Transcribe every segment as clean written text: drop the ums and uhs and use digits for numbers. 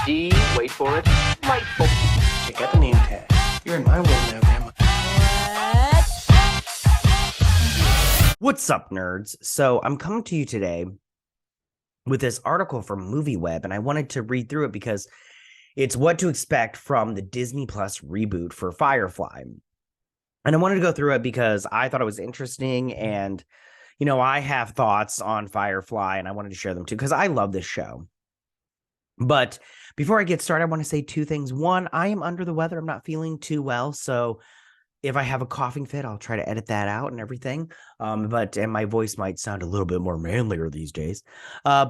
D, wait for it, delightful. Check out the name tag. You're in my world now, Grandma. What's up, nerds? So I'm coming to you today with this article from MovieWeb, and I wanted to read through it because it's what to expect from the Disney Plus reboot for Firefly. And I wanted to go through it because I thought it was interesting, and I have thoughts on Firefly, and I wanted to share them too because I love this show. But before I get started, I want to say two things. One, I am under the weather. I'm not feeling too well, so if I have a coughing fit, I'll try to edit that out and everything. And my voice might sound a little bit more manlier these days. I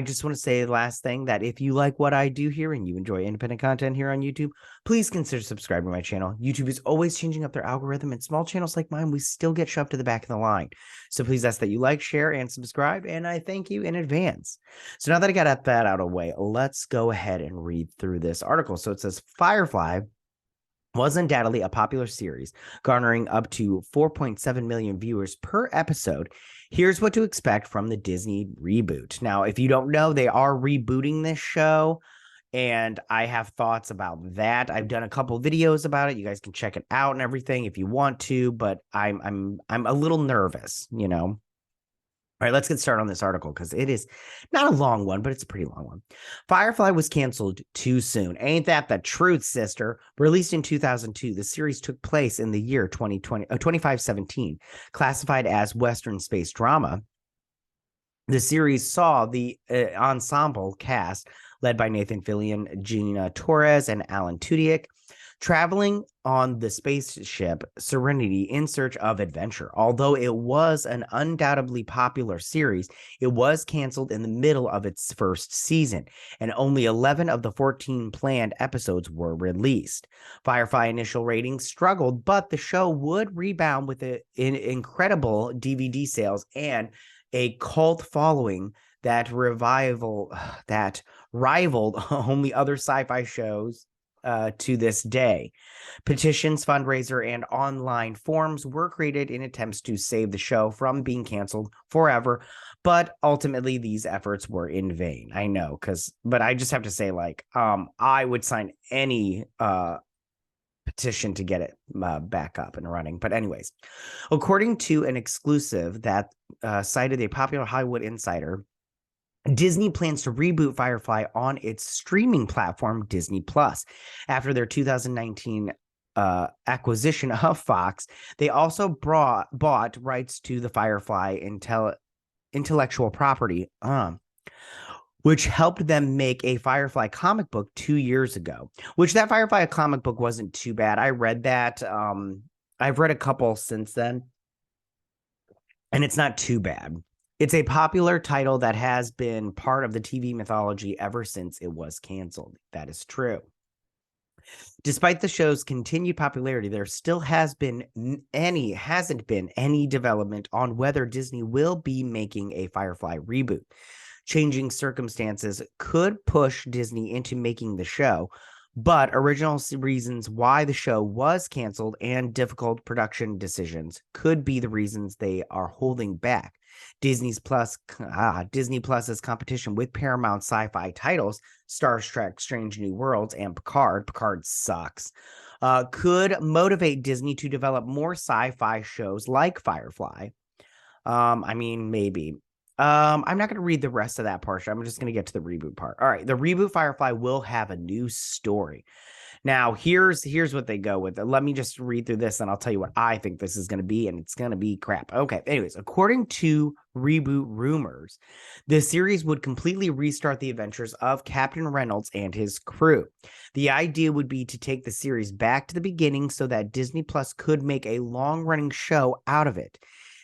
just want to say the last thing that if you like what I do here and you enjoy independent content here on YouTube, please consider subscribing to my channel. YouTube is always changing up their algorithm, and small channels like mine, we still get shoved to the back of the line. So please ask that you like, share, and subscribe, and I thank you in advance. So now that I got that out of the way, let's go ahead and read through this article. So it says Firefly was undoubtedly a popular series, garnering up to 4.7 million viewers per episode. Here's what to expect from the Disney reboot. Now, if you don't know, they are rebooting this show, and I have thoughts about that. I've done a couple videos about it. You guys can check it out and everything if you want to, but I'm a little nervous, All right, let's get started on this article because it is not a long one, but it's a pretty long one. Firefly was canceled too soon. Ain't that the truth, sister? Released in 2002, the series took place in the year 2517. Classified as Western space drama, the series saw the ensemble cast led by Nathan Fillion, Gina Torres, and Alan Tudyk traveling on the spaceship Serenity in search of adventure. Although it was an undoubtedly popular series, it was canceled in the middle of its first season, and only 11 of the 14 planned episodes were released. Firefly initial ratings struggled, but the show would rebound with incredible DVD sales and a cult following that rivaled only other sci-fi shows to this day. Petitions, fundraiser, and online forums were created in attempts to save the show from being canceled forever, but ultimately these efforts were in vain. I know, but I just have to say, I would sign any petition to get it back up and running. But anyways, according to an exclusive that cited a popular Hollywood insider, Disney plans to reboot Firefly on its streaming platform, Disney Plus. After their 2019 acquisition of Fox, they also bought rights to the Firefly intellectual property, which helped them make a Firefly comic book 2 years ago, which that Firefly comic book wasn't too bad. I read that. I've read a couple since then, and it's not too bad. It's a popular title that has been part of the TV mythology ever since it was canceled. That is true. Despite the show's continued popularity, there still hasn't been any development on whether Disney will be making a Firefly reboot. Changing circumstances could push Disney into making the show, but original reasons why the show was canceled and difficult production decisions could be the reasons they are holding back. Disney Plus's competition with Paramount sci-fi titles, Star Trek, Strange New Worlds, and Picard sucks, could motivate Disney to develop more sci-fi shows like Firefly. Maybe. I'm not going to read the rest of that portion. I'm just going to get to the reboot part. All right, the reboot Firefly will have a new story. Now, here's what they go with. Let me just read through this, and I'll tell you what I think this is going to be, and it's going to be crap. Okay, anyways, according to reboot rumors, the series would completely restart the adventures of Captain Reynolds and his crew. The idea would be to take the series back to the beginning so that Disney Plus could make a long-running show out of it.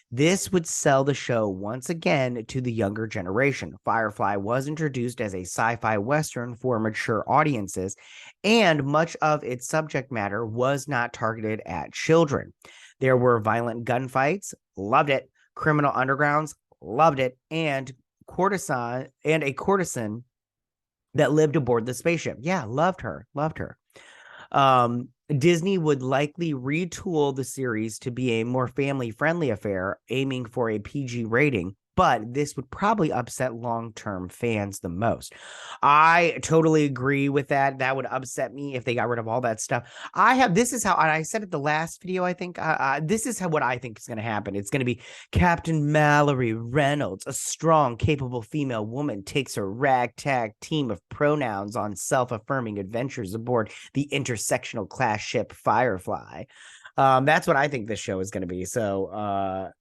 This would sell the show once again to the younger generation. Firefly was introduced as a sci-fi western for mature audiences, and much of its subject matter was not targeted at children. There were violent gunfights, loved it, criminal undergrounds, loved it, and a courtesan that lived aboard the spaceship. Yeah, loved her. Disney would likely retool the series to be a more family-friendly affair, aiming for a PG rating, but this would probably upset long-term fans the most. I totally agree with that. That would upset me if they got rid of all that stuff. This is how, and I said it the last video, I think, this is what I think is going to happen. It's going to be Captain Mallory Reynolds, a strong, capable female woman, takes her ragtag team of pronouns on self-affirming adventures aboard the intersectional class ship Firefly. That's what I think this show is going to be. So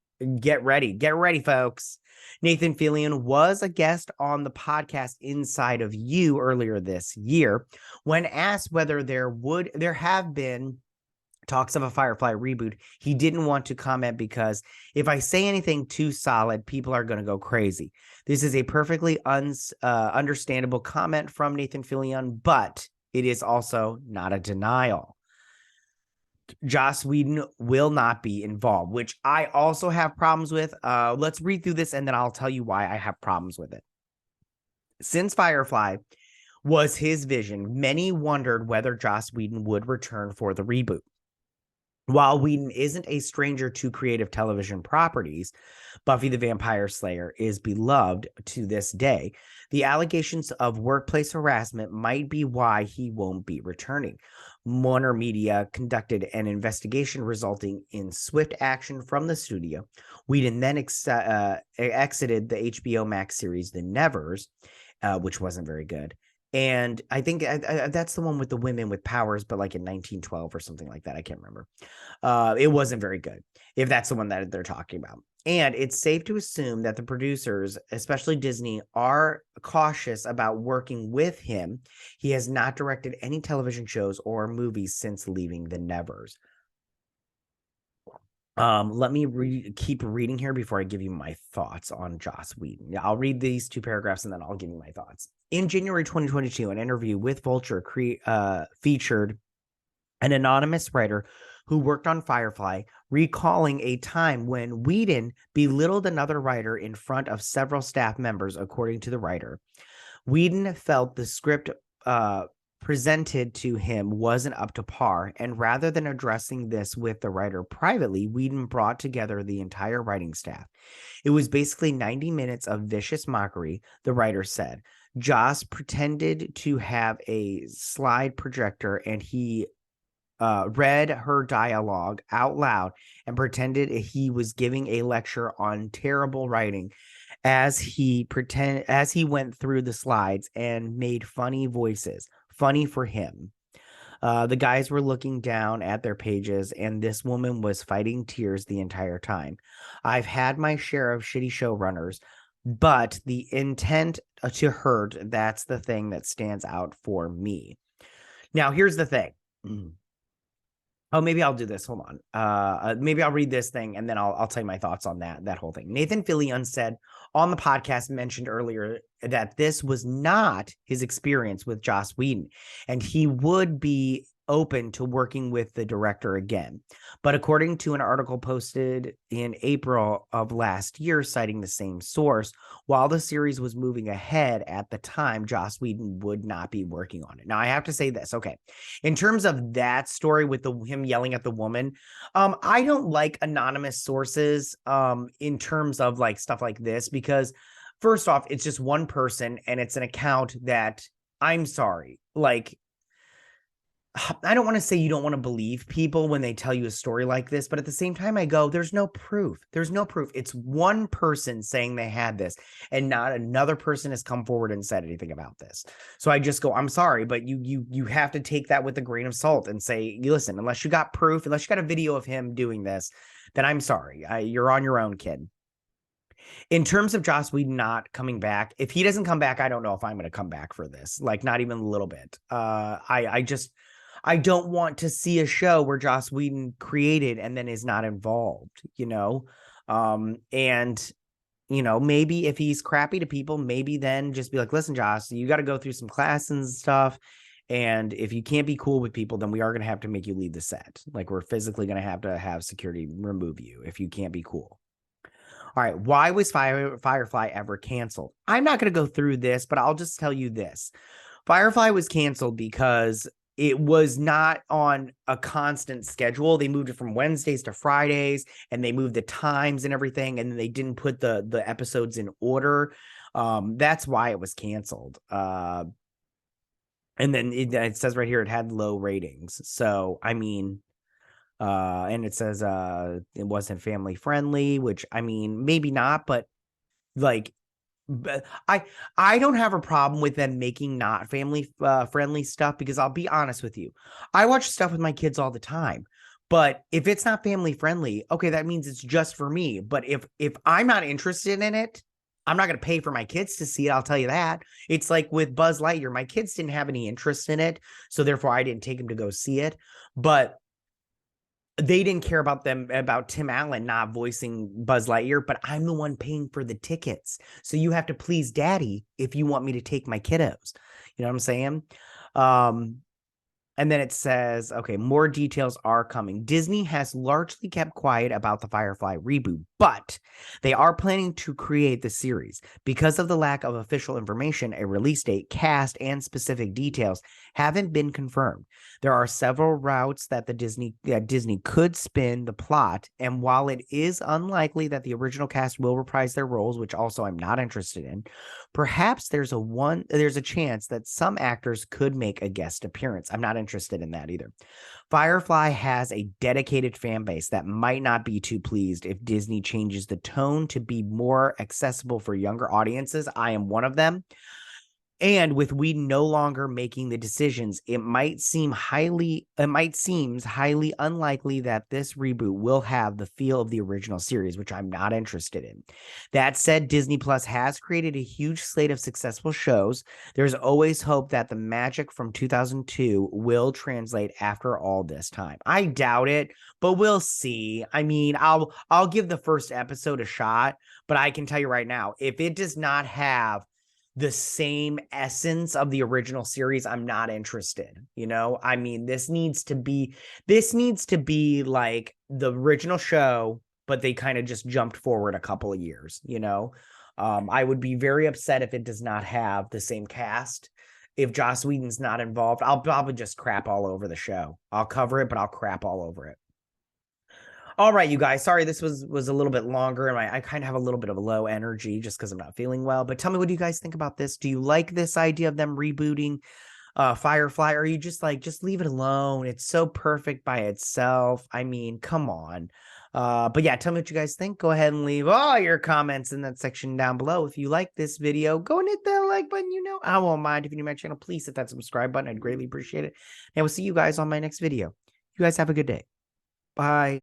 get ready, folks. Nathan Fillion was a guest on the podcast Inside of You earlier this year. When asked whether there have been talks of a Firefly reboot, he didn't want to comment because if I say anything too solid, people are going to go crazy. This is a perfectly understandable comment from Nathan Fillion, but it is also not a denial. Joss Whedon will not be involved, which I also have problems with. Let's read through this and then I'll tell you why I have problems with it. Since Firefly was his vision, many wondered whether Joss Whedon would return for the reboot. While Whedon isn't a stranger to creative television properties, Buffy the Vampire Slayer is beloved to this day. The allegations of workplace harassment might be why he won't be returning. Warner Media conducted an investigation resulting in swift action from the studio. Whedon then exited the HBO Max series The Nevers, which wasn't very good. And I think that's the one with the women with powers, but like in 1912 or something like that. I can't remember. It wasn't very good, if that's the one that they're talking about. And it's safe to assume that the producers, especially Disney, are cautious about working with him. He has not directed any television shows or movies since leaving the Nevers. Let me keep reading here before I give you my thoughts on Joss Whedon. Yeah, I'll read these two paragraphs and then I'll give you my thoughts. In January 2022, an interview with Vulture featured an anonymous writer who worked on Firefly, recalling a time when Whedon belittled another writer in front of several staff members, according to the writer. Whedon felt the script presented to him wasn't up to par, and rather than addressing this with the writer privately, Whedon brought together the entire writing staff. It was basically 90 minutes of vicious mockery, the writer said. Joss pretended to have a slide projector and he read her dialogue out loud and pretended he was giving a lecture on terrible writing as he went through the slides and made funny voices. Funny for him. The guys were looking down at their pages, and this woman was fighting tears the entire time. I've had my share of shitty showrunners, but the intent to hurt, that's the thing that stands out for me. Now, here's the thing. Oh, maybe I'll do this. Hold on. Maybe I'll read this thing and then I'll tell you my thoughts on that whole thing. Nathan Fillion said on the podcast mentioned earlier that this was not his experience with Joss Whedon, and he would be open to working with the director again. But according to an article posted in April of last year, citing the same source, while the series was moving ahead at the time, Joss Whedon would not be working on it. Now, I have to say this. Okay. In terms of that story with him yelling at the woman, I don't like anonymous sources in terms of like stuff like this, because first off, it's just one person and it's an account that, I'm sorry, like, I don't want to say you don't want to believe people when they tell you a story like this, but at the same time, I go, there's no proof. There's no proof. It's one person saying they had this, and not another person has come forward and said anything about this. So I just go, I'm sorry, but you have to take that with a grain of salt and say, listen, unless you got proof, unless you got a video of him doing this, then I'm sorry. You're on your own, kid. In terms of Joss Whedon not coming back, if he doesn't come back, I don't know if I'm going to come back for this. Like, not even a little bit. I don't want to see a show where Joss Whedon created and then is not involved, you know? And, you know, maybe if he's crappy to people, maybe then just be like, listen, Joss, you got to go through some classes and stuff. And if you can't be cool with people, then we are going to have to make you leave the set. Like, we're physically going to have security remove you if you can't be cool. All right. Why was Firefly ever canceled? I'm not going to go through this, but I'll just tell you this. Firefly was canceled because it was not on a constant schedule. They moved it from Wednesdays to Fridays, and they moved the times and everything, and they didn't put the episodes in order. That's why it was canceled. And then it says right here it had low ratings. So I mean, and it says it wasn't family friendly, which I mean maybe not, but like I don't have a problem with them making not family friendly stuff, because I'll be honest with you, I watch stuff with my kids all the time. But if it's not family friendly, okay, that means it's just for me. But if I'm not interested in it, I'm not going to pay for my kids to see it. I'll tell you that. It's like with Buzz Lightyear, my kids didn't have any interest in it, so therefore I didn't take them to go see it. But they didn't care about Tim Allen not voicing Buzz Lightyear, but I'm the one paying for the tickets. So you have to please daddy if you want me to take my kiddos. You know what I'm saying? And then it says, okay, more details are coming. Disney has largely kept quiet about the Firefly reboot, but they are planning to create the series. Because of the lack of official information, a release date, cast, and specific details haven't been confirmed. There are several routes that Disney could spin the plot, and while it is unlikely that the original cast will reprise their roles, which also I'm not interested in, perhaps there's a chance that some actors could make a guest appearance. I'm not interested in that either. Firefly has a dedicated fan base that might not be too pleased if Disney changes the tone to be more accessible for younger audiences. I am one of them. And with we no longer making the decisions, it seems highly unlikely that this reboot will have the feel of the original series, which I'm not interested in. That said, Disney Plus has created a huge slate of successful shows. There's always hope that the magic from 2002 will translate after all this time. I doubt it, but we'll see. I mean, I'll give the first episode a shot, but I can tell you right now, if it does not have the same essence of the original series, I'm not interested. You know, I mean, this needs to be like the original show, but they kind of just jumped forward a couple of years, you know. I would be very upset if it does not have the same cast. If Joss Whedon's not involved, I'll probably just crap all over the show. I'll cover it, but I'll crap all over it. All right, you guys. Sorry, this was a little bit longer, and I kind of have a little bit of a low energy just because I'm not feeling well. But tell me, what do you guys think about this? Do you like this idea of them rebooting Firefly, or are you just like, just leave it alone? It's so perfect by itself. I mean, come on. But yeah, tell me what you guys think. Go ahead and leave all your comments in that section down below. If you like this video, go and hit that like button. You know, I won't mind. If you're new to my channel, please hit that subscribe button. I'd greatly appreciate it. And we'll see you guys on my next video. You guys have a good day. Bye.